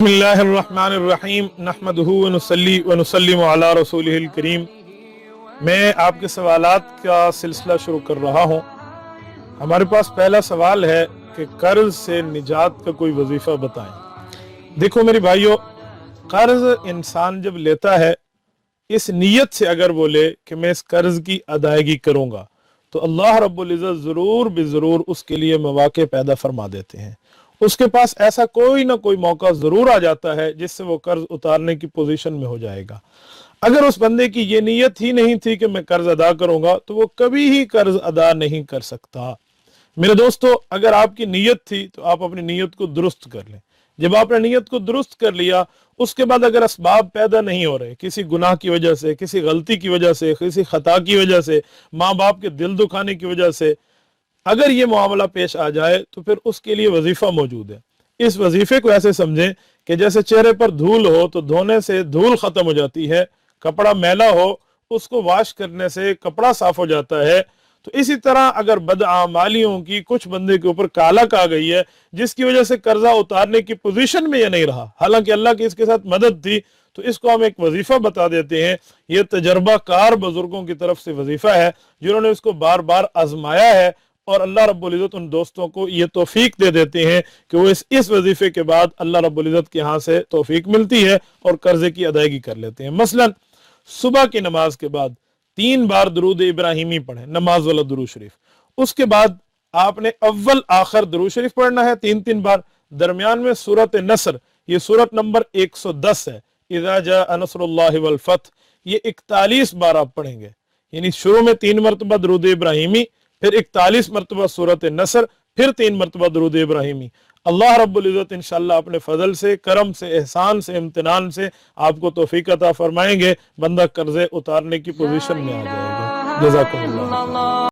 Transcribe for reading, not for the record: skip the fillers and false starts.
बिस्मिल्लाहिर्रहमानिर्रहीम नहमदुहु व नुसल्ली व नुसल्लिमु अला रसूलिहिल करीम। मैं आपके सवालात का सिलसिला शुरू कर रहा हूँ। हमारे पास पहला सवाल है कि कर्ज से निजात का कोई वजीफा बताएं। देखो मेरे भाइयों, कर्ज इंसान जब लेता है इस नीयत से अगर बोले कि मैं इस कर्ज की अदायगी करूंगा तो अल्लाह रब्बुल इज़्ज़त ज़रूर बेज़रूर उसके लिए मौके पैदा फरमा देते हैं। उसके पास ऐसा कोई ना कोई मौका जरूर आ जाता है जिससे वो कर्ज उतारने की पोजीशन में हो जाएगा। अगर उस बंदे की ये नीयत ही नहीं थी कि मैं कर्ज अदा करूंगा तो वो कभी ही कर्ज अदा नहीं कर सकता। मेरे दोस्तों, अगर आपकी नीयत थी तो आप अपनी नीयत को दुरुस्त कर लें। जब आपने नीयत को दुरुस्त कर लिया, उसके बाद अगर असबाब पैदा नहीं हो रहे, किसी गुनाह की वजह से, किसी गलती की वजह से, किसी खता की वजह से, माँ बाप के दिल दुखाने की वजह से अगर ये मामला पेश आ जाए तो फिर उसके लिए वजीफा मौजूद है। इस वजीफे को ऐसे समझें कि जैसे चेहरे पर धूल हो तो धोने से धूल खत्म हो जाती है, कपड़ा मैला हो उसको वॉश करने से कपड़ा साफ हो जाता है, तो इसी तरह अगर बदआमालियों की कुछ बंदे के ऊपर कालक आ गई है जिसकी वजह से कर्जा उतारने की पोजीशन में ये नहीं रहा, हालांकि अल्लाह की इसके साथ मदद थी, तो इसको हम एक वजीफा बता देते हैं। ये तजर्बा कार बुजुर्गों की तरफ से वजीफा है जिन्होंने इसको बार बार आजमाया है और अल्लाह रब्बुल इज़्ज़त उन दोस्तों को ये तौफीक दे देते हैं कि वो इस वजीफे के बाद अल्लाह रब्बुल इज़्ज़त के यहाँ से तौफीक मिलती है और कर्जे की अदायगी कर लेते हैं। मसलन सुबह की नमाज के बाद 3 बार दुरूद इब्राहिमी पढ़ें, नमाज वाला दुरूद शरीफ। उसके बाद आपने अव्वल आखिर दुरूद शरीफ पढ़ना है 3-3 बार। दरमियान में सूरत नसर, ये सूरत नंबर 110 है, इज़ा जाअ नस्रुल्लाहि वल फथ, ये 41 बार आप पढ़ेंगे। यानी शुरू में 3 मरतबा दुरूद इब्राहिमी, फिर 41 मरतबा सूरत नसर, फिर 3 मरतबा दुरूद इब्राहिमी। अल्लाह रब्बुल इज़्ज़त इंशाअल्लाह अपने फजल से, करम से, एहसान से, इम्तिनान से आपको तौफीक अता फरमाएंगे। बंदा कर्जे उतारने की पोजीशन में आ जाएगा। जज़ाकुमुल्लाह।